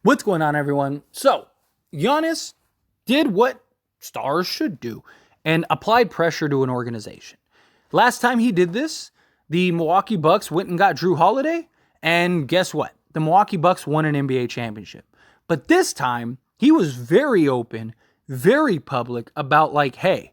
What's going on, everyone? So, Giannis did what stars should do and applied pressure to an organization. Last time he did this, the Milwaukee Bucks went and got Drew Holiday, and guess what? The Milwaukee Bucks won an NBA championship. But this time, he was very open, very public about hey,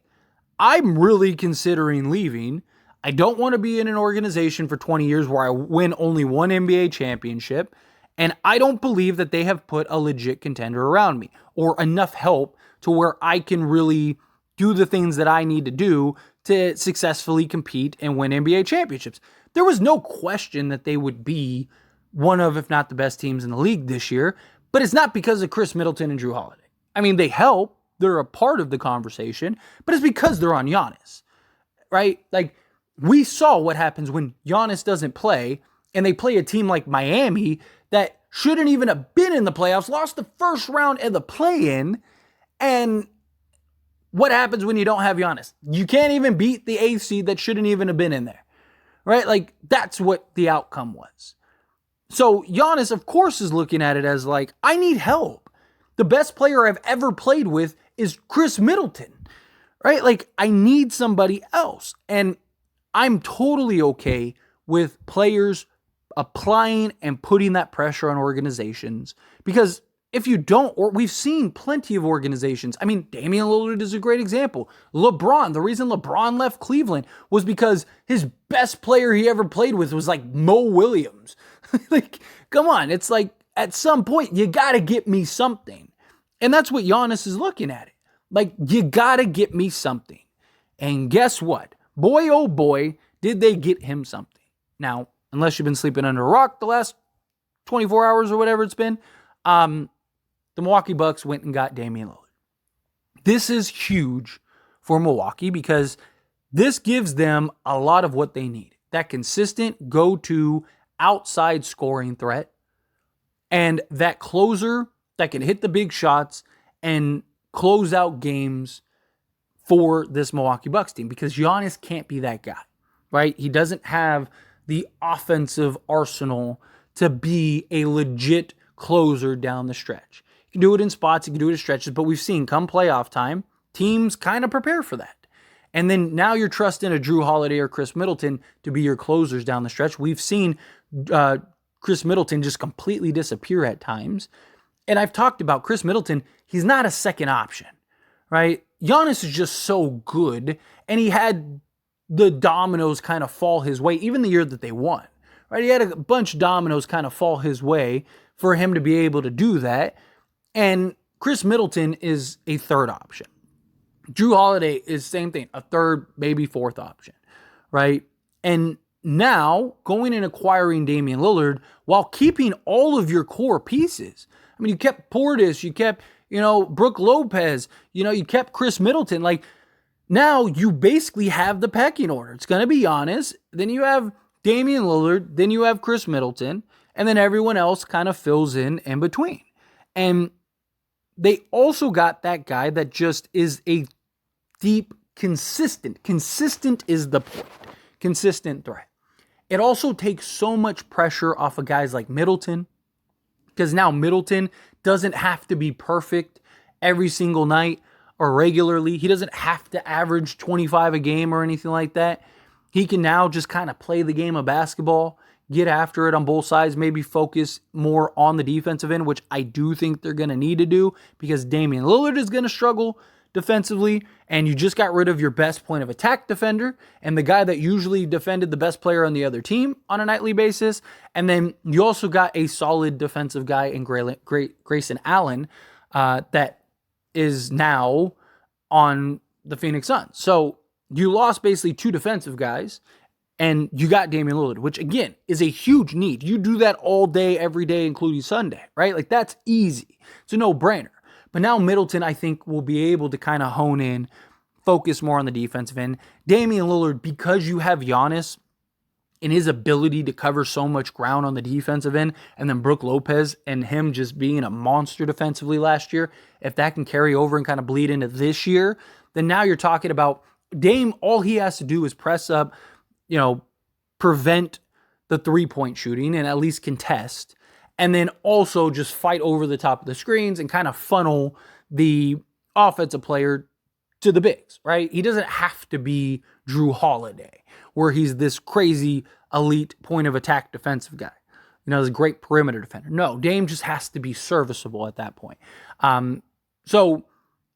I'm really considering leaving. I don't want to be in an organization for 20 years where I win only one NBA championship. And I don't believe that they have put a legit contender around me or enough help to where I can really do the things that I need to do to successfully compete and win NBA championships. There was no question that they would be one of, if not the best teams in the league this year, but it's not because of Chris Middleton and Drew Holiday. I mean, they help. They're a part of the conversation, but it's because they're on Giannis, right? We saw what happens when Giannis doesn't play and they play a team like Miami that shouldn't even have been in the playoffs, lost the first round of the play-in, and what happens when you don't have Giannis? You can't even beat the 8th seed that shouldn't even have been in there, right? That's what the outcome was. So Giannis, of course, is looking at it as I need help. The best player I've ever played with is Chris Middleton, right? I need somebody else, and I'm totally okay with players applying and putting that pressure on organizations, because if you don't, or we've seen plenty of organizations. I mean, Damian Lillard is a great example. LeBron, the reason LeBron left Cleveland was because his best player he ever played with was Mo Williams. Come on. It's at some point you got to get me something. And that's what Giannis is looking at it. You got to get me something. And guess what? Boy, oh boy, did they get him something. Now, unless you've been sleeping under a rock the last 24 hours or whatever it's been, the Milwaukee Bucks went and got Damian Lillard. This is huge for Milwaukee because this gives them a lot of what they need. That consistent go-to outside scoring threat and that closer that can hit the big shots and close out games for this Milwaukee Bucks team, because Giannis can't be that guy, right? He doesn't have the offensive arsenal to be a legit closer down the stretch. You can do it in spots, you can do it in stretches, but we've seen come playoff time, teams kind of prepare for that. And then now you're trusting a Drew Holiday or Chris Middleton to be your closers down the stretch. We've seen Chris Middleton just completely disappear at times. And I've talked about Chris Middleton, he's not a second option, right? Giannis is just so good, and he had the dominoes kind of fall his way, even the year that they won, right? He had a bunch of dominoes kind of fall his way for him to be able to do that. And Chris Middleton is a third option. Drew Holiday is same thing, a third, maybe fourth option, right? And now going and acquiring Damian Lillard while keeping all of your core pieces. I mean, you kept Portis, you kept, Brook Lopez, you kept Chris Middleton. Now you basically have the pecking order. It's going to be Giannis, then you have Damian Lillard, then you have Chris Middleton, and then everyone else kind of fills in between. And they also got that guy that just is a deep, consistent is the point, consistent threat. It also takes so much pressure off of guys like Middleton, because now Middleton doesn't have to be perfect every single night or regularly. He doesn't have to average 25 a game or anything like that. He can now just kind of play the game of basketball, get after it on both sides, maybe focus more on the defensive end, which I do think they're going to need to do, because Damian Lillard is going to struggle defensively, and you just got rid of your best point of attack defender and the guy that usually defended the best player on the other team on a nightly basis. And then you also got a solid defensive guy in Grayson Allen that is now on the Phoenix Suns. So you lost basically two defensive guys, and you got Damian Lillard, which again is a huge need. You do that all day, every day, including Sunday, right? That's easy. It's a no-brainer. But now Middleton, I think, will be able to kind of hone in, focus more on the defensive end. Damian Lillard, because you have Giannis and his ability to cover so much ground on the defensive end, and then Brook Lopez and him just being a monster defensively last year, if that can carry over and kind of bleed into this year, then now you're talking about Dame, all he has to do is press up, prevent the three-point shooting and at least contest. and then also just fight over the top of the screens and kind of funnel the offensive player to the bigs, right? He doesn't have to be Drew Holiday, where he's this crazy elite point of attack defensive guy. He's a great perimeter defender. No, Dame just has to be serviceable at that point. So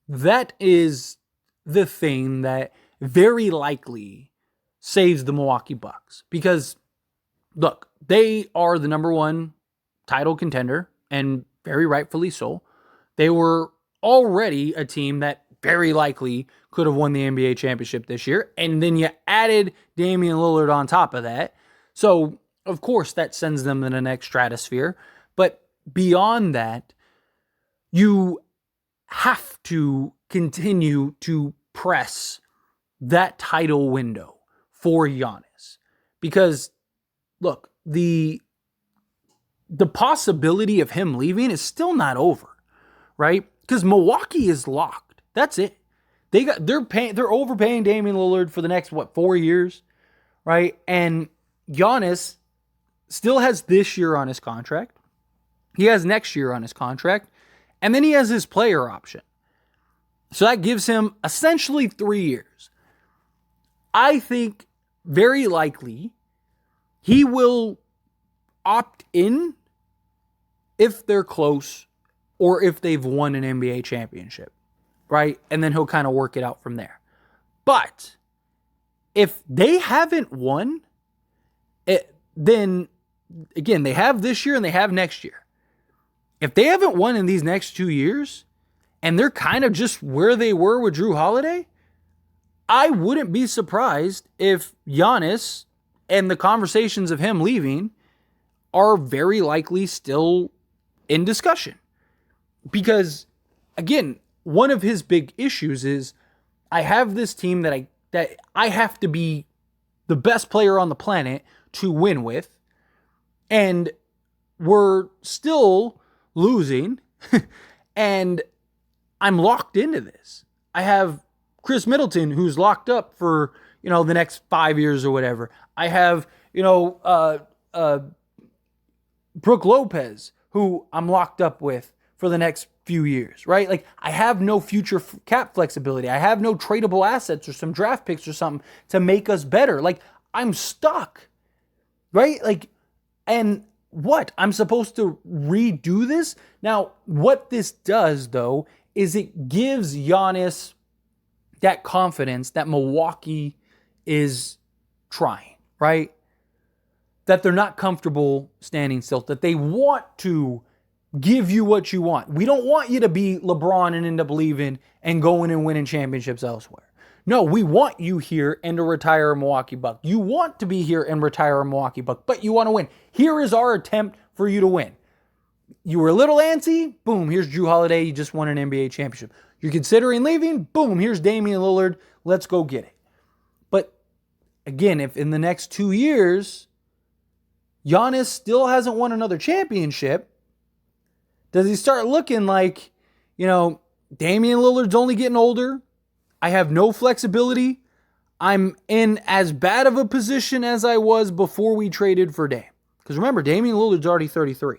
that is the thing that very likely saves the Milwaukee Bucks. Because, look, they are the number one title contender, and very rightfully so. They were already a team that very likely could have won the NBA championship this year. And then you added Damian Lillard on top of that. So, of course, that sends them in the next stratosphere. But beyond that, you have to continue to press that title window for Giannis. Because, look, the possibility of him leaving is still not over, right? Because Milwaukee is locked. That's it. They're overpaying Damian Lillard for the next 4 years, right? And Giannis still has this year on his contract. He has next year on his contract, and then he has his player option. So that gives him essentially 3 years. I think very likely he will opt in if they're close or if they've won an NBA championship, right? And then he'll kind of work it out from there. But if they haven't won, then again, they have this year and they have next year. If they haven't won in these next 2 years and they're kind of just where they were with Drew Holiday, I wouldn't be surprised if Giannis and the conversations of him leaving are very likely still in discussion. Because, again, one of his big issues is I have this team that I have to be the best player on the planet to win with, and we're still losing, and I'm locked into this. I have Chris Middleton, who's locked up for, the next 5 years or whatever. I have, Brooke Lopez, who I'm locked up with for the next few years, right? Like, I have no future cap flexibility. I have no tradable assets or some draft picks or something to make us better. Like, I'm stuck, right? Like, and what? I'm supposed to redo this? Now, what this does, though, is it gives Giannis that confidence that Milwaukee is trying, right? That they're not comfortable standing still, that they want to give you what you want. We don't want you to be LeBron and end up leaving and going and winning championships elsewhere. No, we want you here and to retire a Milwaukee Buck. You want to be here and retire a Milwaukee Buck, but you want to win. Here is our attempt for you to win. You were a little antsy, boom, here's Drew Holiday, you just won an NBA championship. You're considering leaving, boom, here's Damian Lillard, let's go get it. But again, if in the next 2 years, Giannis still hasn't won another championship, does he start looking like, Damian Lillard's only getting older, I have no flexibility, I'm in as bad of a position as I was before we traded for Dame? Because remember, Damian Lillard's already 33.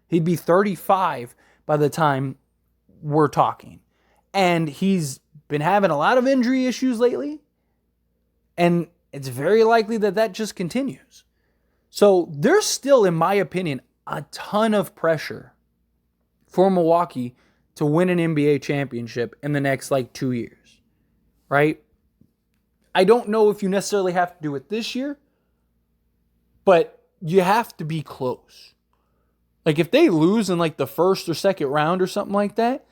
He'd be 35 by the time we're talking. And he's been having a lot of injury issues lately. And it's very likely that just continues. So there's still, in my opinion, a ton of pressure for Milwaukee to win an NBA championship in the next 2 years. Right? I don't know if you necessarily have to do it this year, but you have to be close. Like, if they lose in the first or second round or something like that,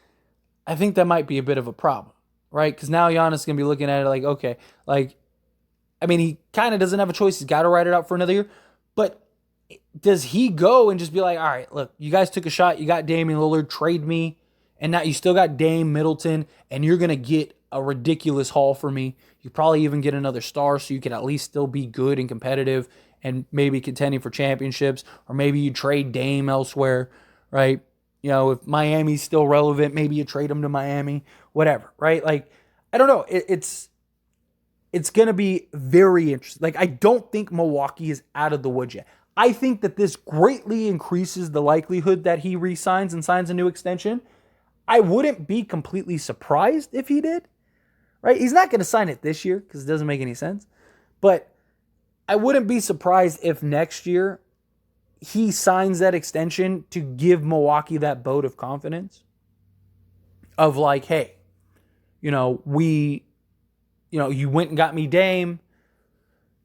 I think that might be a bit of a problem, right? Because now Giannis is going to be looking at it okay, he kind of doesn't have a choice. He's got to ride it out for another year. But does he go and just be like, all right, look, you guys took a shot. You got Damian Lillard, trade me. And now you still got Dame, Middleton, and you're going to get a ridiculous haul for me. You probably even get another star so you can at least still be good and competitive and maybe contending for championships, or maybe you trade Dame elsewhere, right? If Miami's still relevant, maybe you trade him to Miami, whatever, right? I don't know. It's going to be very interesting. I don't think Milwaukee is out of the woods yet. I think that this greatly increases the likelihood that he re-signs and signs a new extension. I wouldn't be completely surprised if he did, right? He's not going to sign it this year because it doesn't make any sense. But I wouldn't be surprised if next year he signs that extension to give Milwaukee that vote of confidence of like, hey, you went and got me Dame.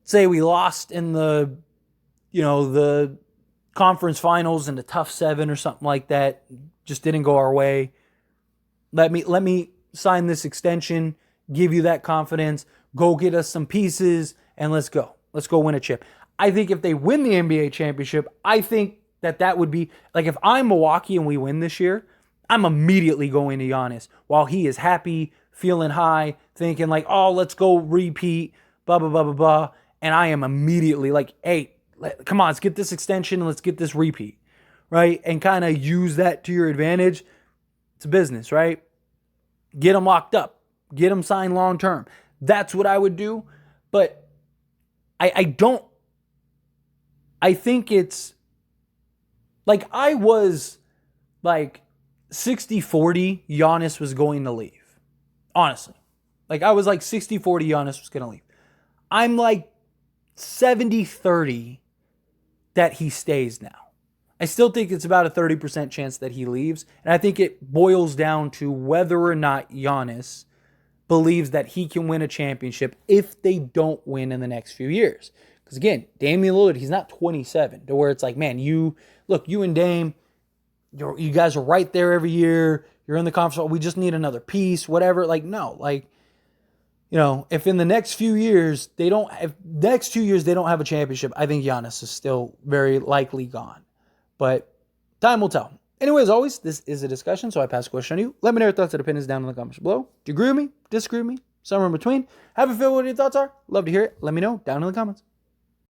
Say we lost in the conference finals in the tough 7 or something like that. Just didn't go our way. Let me sign this extension, give you that confidence, go get us some pieces, and let's go. Let's go win a chip. I think if they win the NBA championship, I think that would be, like, if I'm Milwaukee and we win this year, I'm immediately going to Giannis while he is happy, feeling high, thinking like, oh, let's go repeat, blah, blah, blah, blah, blah. And I am immediately like, hey, come on, let's get this extension and let's get this repeat, right? And kind of use that to your advantage. It's a business, right? Get them locked up. Get them signed long term. That's what I would do. But I think it's like I was like 60-40 Giannis was going to leave. Honestly. Like I was like 60-40 Giannis was going to leave. I'm like 70-30 that he stays now. I still think it's about a 30% chance that he leaves. And I think it boils down to whether or not Giannis believes that he can win a championship if they don't win in the next few years. Because again, Damian Lillard, he's not 27 to where it's like, man, you and Dame, you guys are right there every year. You're in the conference. We just need another piece, whatever. Like, no, like, if in the next few years they don't have a championship, I think Giannis is still very likely gone. But time will tell. Anyway, as always, this is a discussion, so I pass the question on you. Let me know your thoughts and opinions down in the comments below. Do you agree with me? Disagree with me? Somewhere in between? Have a feel what your thoughts are? Love to hear it. Let me know down in the comments.